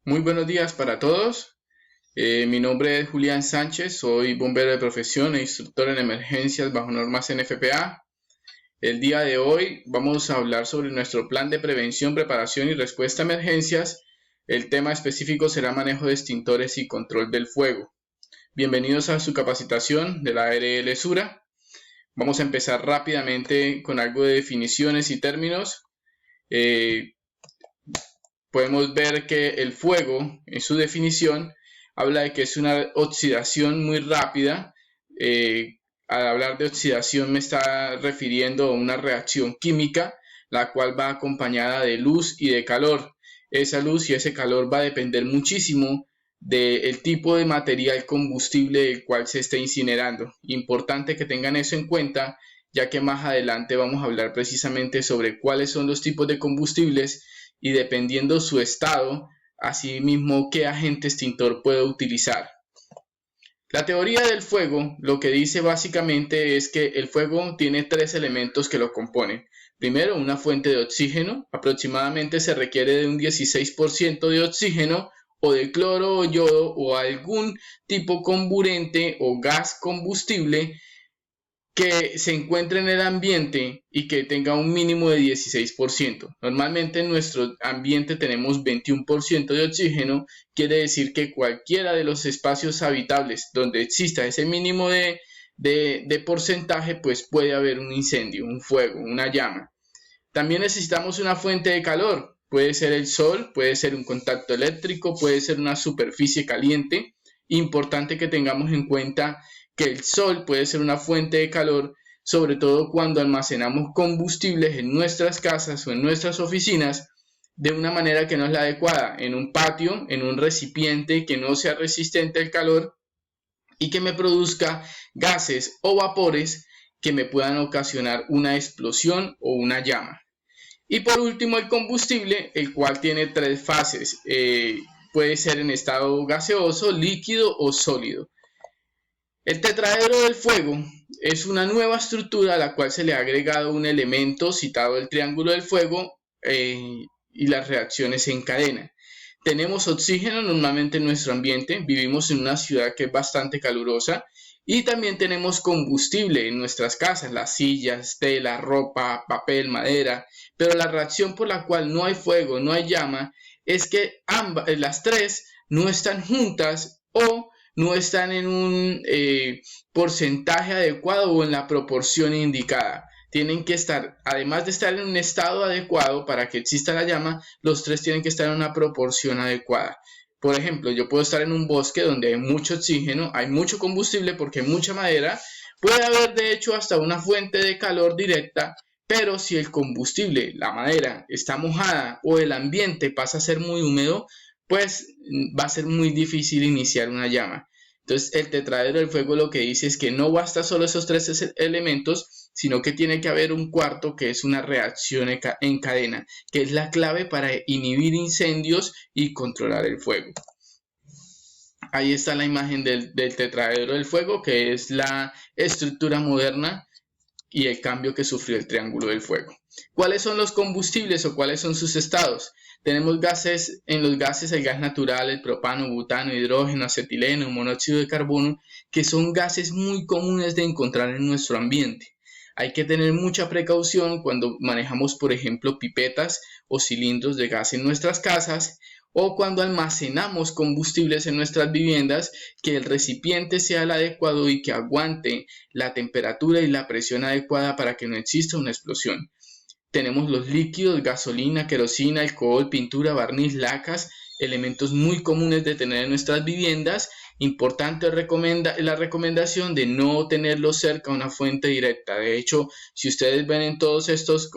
Muy buenos días para todos. Mi nombre es Julián Sánchez, soy bombero de profesión e instructor en emergencias bajo normas NFPA. El día de hoy vamos a hablar sobre nuestro plan de prevención, preparación y respuesta a emergencias. El tema específico será manejo de extintores y control del fuego. Bienvenidos a su capacitación de la ARL Sura. Vamos a empezar rápidamente con algo de definiciones y términos. Podemos ver que el fuego, en su definición, habla de que es una oxidación muy rápida. Al hablar de oxidación me está refiriendo a una reacción química, la cual va acompañada de luz y de calor. Esa luz y ese calor va a depender muchísimo del tipo de material combustible del cual se esté incinerando. Importante que tengan eso en cuenta, ya que más adelante vamos a hablar precisamente sobre cuáles son los tipos de combustibles y dependiendo su estado, asimismo qué agente extintor puedo utilizar. La teoría del fuego lo que dice básicamente es que el fuego tiene tres elementos que lo componen. Primero, una fuente de oxígeno, aproximadamente se requiere de un 16% de oxígeno o de cloro o yodo o algún tipo comburente o gas combustible que se encuentre en el ambiente y que tenga un mínimo de 16%. Normalmente en nuestro ambiente tenemos 21% de oxígeno, quiere decir que cualquiera de los espacios habitables donde exista ese mínimo de porcentaje, pues puede haber un incendio, un fuego, una llama. También necesitamos una fuente de calor, puede ser el sol, puede ser un contacto eléctrico, puede ser una superficie caliente. Importante que tengamos en cuenta que el sol puede ser una fuente de calor, sobre todo cuando almacenamos combustibles en nuestras casas o en nuestras oficinas de una manera que no es la adecuada, en un patio, en un recipiente que no sea resistente al calor y que me produzca gases o vapores que me puedan ocasionar una explosión o una llama. Y por último, el combustible, el cual tiene tres fases. Puede ser en estado gaseoso, líquido o sólido. El tetraedro del fuego es una nueva estructura a la cual se le ha agregado un elemento citado el triángulo del fuego y las reacciones en cadena. Tenemos oxígeno normalmente en nuestro ambiente, vivimos en una ciudad que es bastante calurosa y también tenemos combustible en nuestras casas, las sillas, tela, ropa, papel, madera, pero la reacción por la cual no hay fuego, no hay llama, es que las tres no están juntas o no están en un porcentaje adecuado o en la proporción indicada. Tienen que estar, además de estar en un estado adecuado para que exista la llama, los tres tienen que estar en una proporción adecuada. Por ejemplo, yo puedo estar en un bosque donde hay mucho oxígeno, hay mucho combustible porque hay mucha madera, puede haber de hecho hasta una fuente de calor directa, pero si el combustible, la madera, está mojada o el ambiente pasa a ser muy húmedo, pues va a ser muy difícil iniciar una llama. Entonces el tetraedro del fuego lo que dice es que no basta solo esos tres elementos, sino que tiene que haber un cuarto que es una reacción en cadena, que es la clave para inhibir incendios y controlar el fuego. Ahí está la imagen del tetraedro del fuego, que es la estructura moderna y el cambio que sufrió el triángulo del fuego. ¿Cuáles son los combustibles o cuáles son sus estados? Tenemos gases, en los gases el gas natural, el propano, butano, hidrógeno, acetileno, monóxido de carbono, que son gases muy comunes de encontrar en nuestro ambiente. Hay que tener mucha precaución cuando manejamos, por ejemplo, pipetas o cilindros de gas en nuestras casas o cuando almacenamos combustibles en nuestras viviendas, que el recipiente sea el adecuado y que aguante la temperatura y la presión adecuada para que no exista una explosión. Tenemos los líquidos, gasolina, querosina, alcohol, pintura, barniz, lacas, elementos muy comunes de tener en nuestras viviendas. Importante la recomendación de no tenerlos cerca a una fuente directa. De hecho, si ustedes ven en todos estos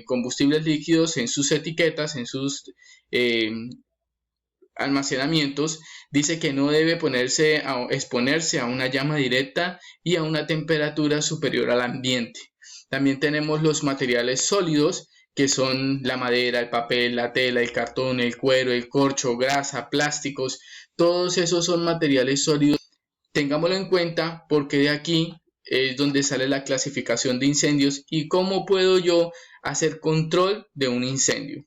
combustibles líquidos, en sus etiquetas, en sus almacenamientos, dice que no debe exponerse a una llama directa y a una temperatura superior al ambiente. También tenemos los materiales sólidos, que son la madera, el papel, la tela, el cartón, el cuero, el corcho, grasa, plásticos. Todos esos son materiales sólidos. Tengámoslo en cuenta porque de aquí es donde sale la clasificación de incendios y cómo puedo yo hacer control de un incendio.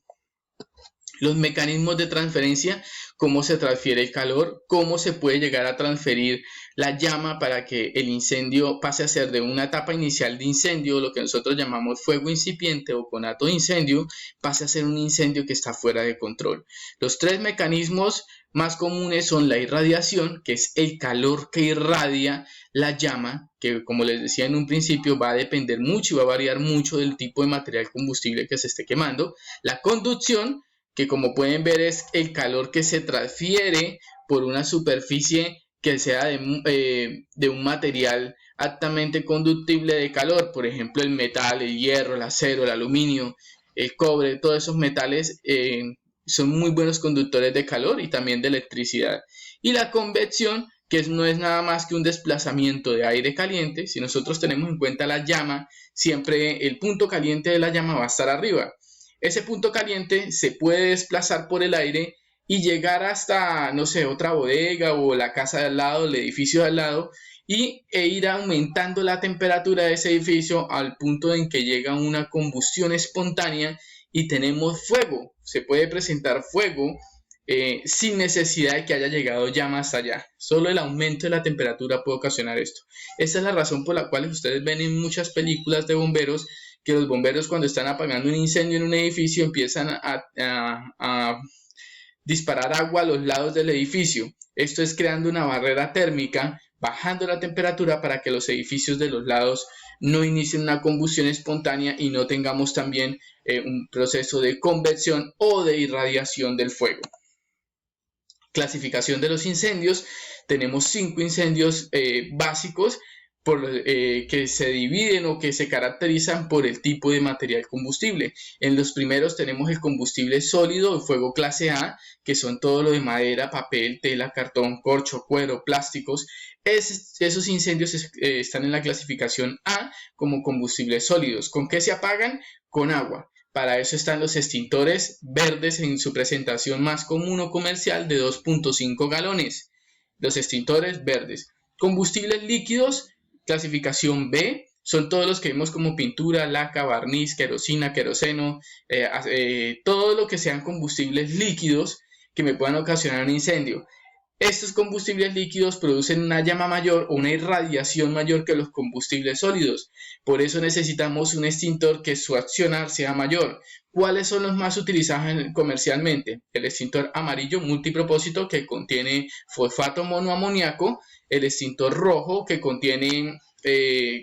los mecanismos de transferencia, cómo se transfiere el calor, cómo se puede llegar a transferir la llama para que el incendio pase a ser de una etapa inicial de incendio, lo que nosotros llamamos fuego incipiente o conato de incendio, pase a ser un incendio que está fuera de control. Los tres mecanismos más comunes son la irradiación, que es el calor que irradia la llama, que como les decía en un principio va a depender mucho y va a variar mucho del tipo de material combustible que se esté quemando. La conducción, que como pueden ver es el calor que se transfiere por una superficie que sea de un material altamente conductible de calor, por ejemplo el metal, el hierro, el acero, el aluminio, el cobre, todos esos metales son muy buenos conductores de calor y también de electricidad. Y la convección, que no es nada más que un desplazamiento de aire caliente. Si nosotros tenemos en cuenta la llama, siempre el punto caliente de la llama va a estar arriba. Ese punto caliente se puede desplazar por el aire y llegar hasta, no sé, otra bodega o la casa de al lado, el edificio de al lado, e ir aumentando la temperatura de ese edificio al punto en que llega una combustión espontánea y tenemos fuego. Se puede presentar fuego sin necesidad de que haya llegado llama hasta allá. Solo el aumento de la temperatura puede ocasionar esto. Esa es la razón por la cual ustedes ven en muchas películas de bomberos que los bomberos, cuando están apagando un incendio en un edificio, empiezan a disparar agua a los lados del edificio. Esto es creando una barrera térmica, bajando la temperatura para que los edificios de los lados no inicien una combustión espontánea y no tengamos también un proceso de convección o de irradiación del fuego. Clasificación de los incendios. Tenemos 5 incendios básicos que se dividen o que se caracterizan por el tipo de material combustible. En los primeros tenemos el combustible sólido, el fuego clase A, que son todo lo de madera, papel, tela, cartón, corcho, cuero, plásticos. Esos incendios están en la clasificación A como combustibles sólidos. ¿Con qué se apagan? Con agua. Para eso están los extintores verdes en su presentación más común o comercial de 2.5 galones. Los extintores verdes. Combustibles líquidos, clasificación B, son todos los que vemos como pintura, laca, barniz, querosina, queroseno, todo lo que sean combustibles líquidos que me puedan ocasionar un incendio. Estos combustibles líquidos producen una llama mayor o una irradiación mayor que los combustibles sólidos. Por eso necesitamos un extintor que su accionar sea mayor. ¿Cuáles son los más utilizados comercialmente? El extintor amarillo multipropósito, que contiene fosfato monoamoníaco, el extintor rojo, que contiene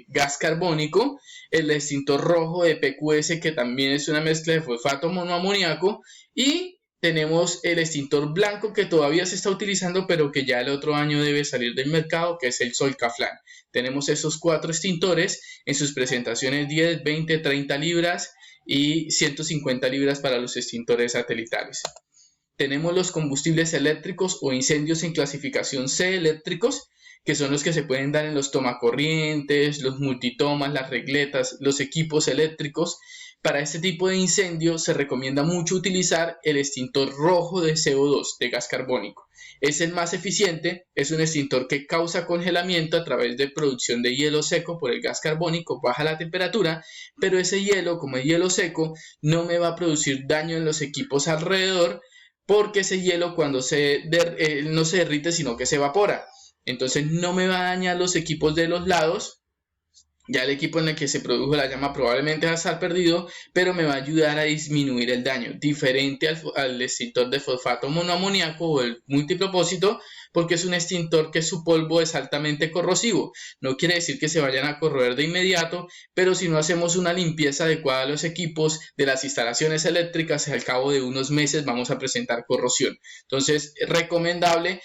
gas carbónico, el extintor rojo de PQS, que también es una mezcla de fosfato monoamoníaco, y tenemos el extintor blanco, que todavía se está utilizando, pero que ya el otro año debe salir del mercado, que es el Solcaflan. Tenemos esos 4 extintores en sus presentaciones 10, 20, 30 libras y 150 libras para los extintores satelitales. Tenemos los combustibles eléctricos o incendios en clasificación C eléctricos, que son los que se pueden dar en los tomacorrientes, los multitomas, las regletas, los equipos eléctricos. Para este tipo de incendio se recomienda mucho utilizar el extintor rojo de CO2, de gas carbónico. Es el más eficiente, es un extintor que causa congelamiento a través de producción de hielo seco por el gas carbónico, baja la temperatura, pero ese hielo, como es hielo seco, no me va a producir daño en los equipos alrededor, porque ese hielo cuando no se derrite, sino que se evapora. Entonces no me va a dañar los equipos de los lados. Ya el equipo en el que se produjo la llama probablemente va a estar perdido, pero me va a ayudar a disminuir el daño, diferente al extintor de fosfato monoamoníaco o el multipropósito, porque es un extintor que su polvo es altamente corrosivo. No quiere decir que se vayan a corroer de inmediato, pero si no hacemos una limpieza adecuada de los equipos, de las instalaciones eléctricas, al cabo de unos meses vamos a presentar corrosión. Entonces es recomendable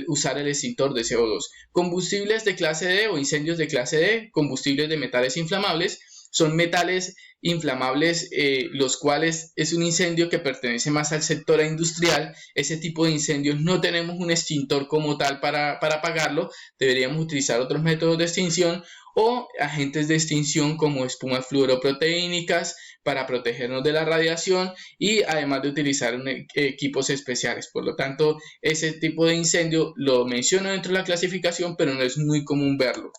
usar el extintor de CO2. Combustibles de clase D o incendios de clase D, combustibles de metales inflamables, son metales inflamables los cuales es un incendio que pertenece más al sector industrial. Ese tipo de incendios no tenemos un extintor como tal para apagarlo, deberíamos utilizar otros métodos de extinción o agentes de extinción como espumas fluoroproteínicas para protegernos de la radiación y además de utilizar equipos especiales. Por lo tanto, ese tipo de incendio lo menciono dentro de la clasificación, pero no es muy común verlo.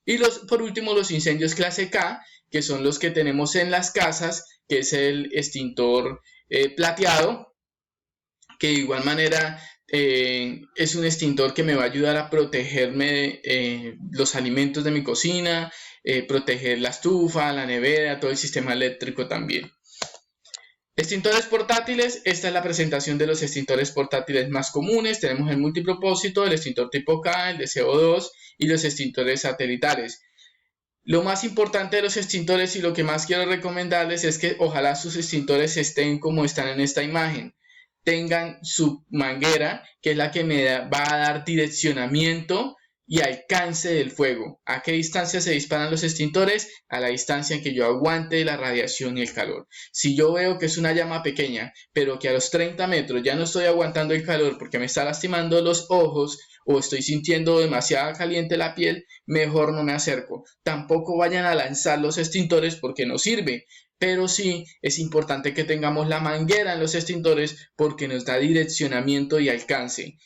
Y por último, los incendios clase K, que son los que tenemos en las casas, que es el extintor plateado, que de igual manera es un extintor que me va a ayudar a protegerme los alimentos de mi cocina, proteger la estufa, la nevera, todo el sistema eléctrico también. Extintores portátiles, esta es la presentación de los extintores portátiles más comunes. Tenemos el multipropósito, el extintor tipo K, el de CO2 y los extintores satelitales. Lo más importante de los extintores y lo que más quiero recomendarles es que ojalá sus extintores estén como están en esta imagen. Tengan su manguera, que es la que me va a dar direccionamiento y alcance del fuego. ¿A qué distancia se disparan los extintores? A la distancia en que yo aguante la radiación y el calor. Si yo veo que es una llama pequeña, pero que a los 30 metros ya no estoy aguantando el calor porque me está lastimando los ojos o estoy sintiendo demasiado caliente la piel, mejor no me acerco. Tampoco vayan a lanzar los extintores porque no sirve. Pero sí es importante que tengamos la manguera en los extintores porque nos da direccionamiento y alcance.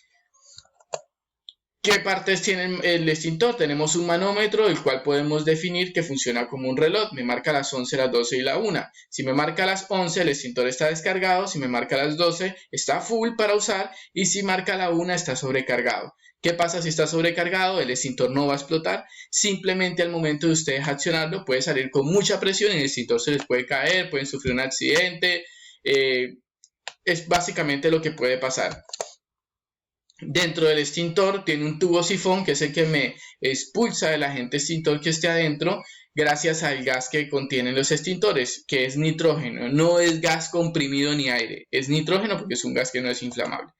¿Qué partes tiene el extintor? Tenemos un manómetro, el cual podemos definir que funciona como un reloj. Me marca las 11, las 12 y la 1. Si me marca las 11, el extintor está descargado. Si me marca las 12, está full para usar. Y si marca la 1, está sobrecargado. ¿Qué pasa si está sobrecargado? El extintor no va a explotar. Simplemente al momento de ustedes accionarlo, puede salir con mucha presión y el extintor se les puede caer, pueden sufrir un accidente. Es básicamente lo que puede pasar. Dentro del extintor tiene un tubo sifón que es el que me expulsa del agente extintor que esté adentro gracias al gas que contienen los extintores, que es nitrógeno. No es gas comprimido ni aire, es nitrógeno porque es un gas que no es inflamable.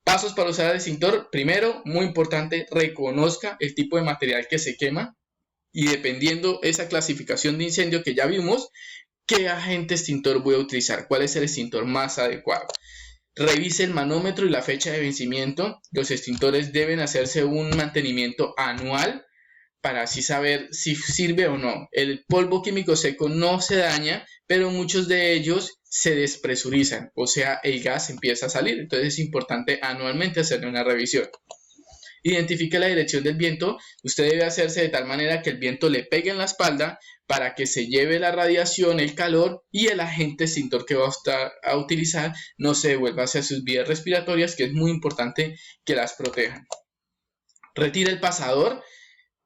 Pasos para usar el extintor. Primero, muy importante, reconozca el tipo de material que se quema y dependiendo esa clasificación de incendio que ya vimos, qué agente extintor voy a utilizar, cuál es el extintor más adecuado. Revise el manómetro y la fecha de vencimiento. Los extintores deben hacerse un mantenimiento anual para así saber si sirve o no. El polvo químico seco no se daña, pero muchos de ellos se despresurizan, o sea, el gas empieza a salir. Entonces es importante anualmente hacerle una revisión. Identifique la dirección del viento. Usted debe hacerse de tal manera que el viento le pegue en la espalda para que se lleve la radiación, el calor y el agente extintor que va a utilizar no se devuelva hacia sus vías respiratorias, que es muy importante que las protejan. Retire el pasador.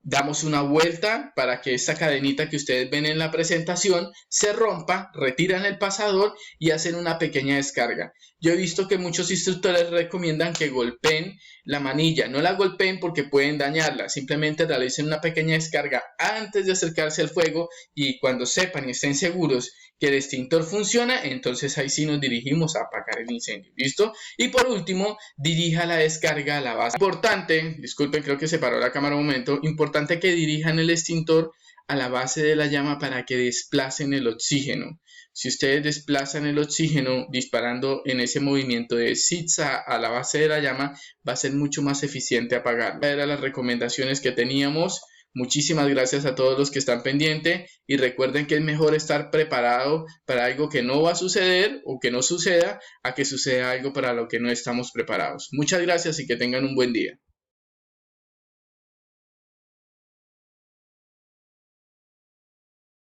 Damos una vuelta para que esta cadenita que ustedes ven en la presentación se rompa, retiran el pasador y hacen una pequeña descarga. Yo he visto que muchos instructores recomiendan que golpeen la manilla. No la golpeen porque pueden dañarla. Simplemente realicen una pequeña descarga antes de acercarse al fuego y cuando sepan y estén seguros que el extintor funciona, entonces ahí sí nos dirigimos a apagar el incendio. ¿Listo? Y por último, dirija la descarga a la base. Importante, disculpen, creo que se paró la cámara un momento. Importante que dirijan el extintor a la base de la llama para que desplacen el oxígeno. Si ustedes desplazan el oxígeno disparando en ese movimiento de zigzag a la base de la llama, va a ser mucho más eficiente apagarlo. Estas eran las recomendaciones que teníamos. Muchísimas gracias a todos los que están pendientes y recuerden que es mejor estar preparado para algo que no va a suceder o que no suceda a que suceda algo para lo que no estamos preparados. Muchas gracias y que tengan un buen día.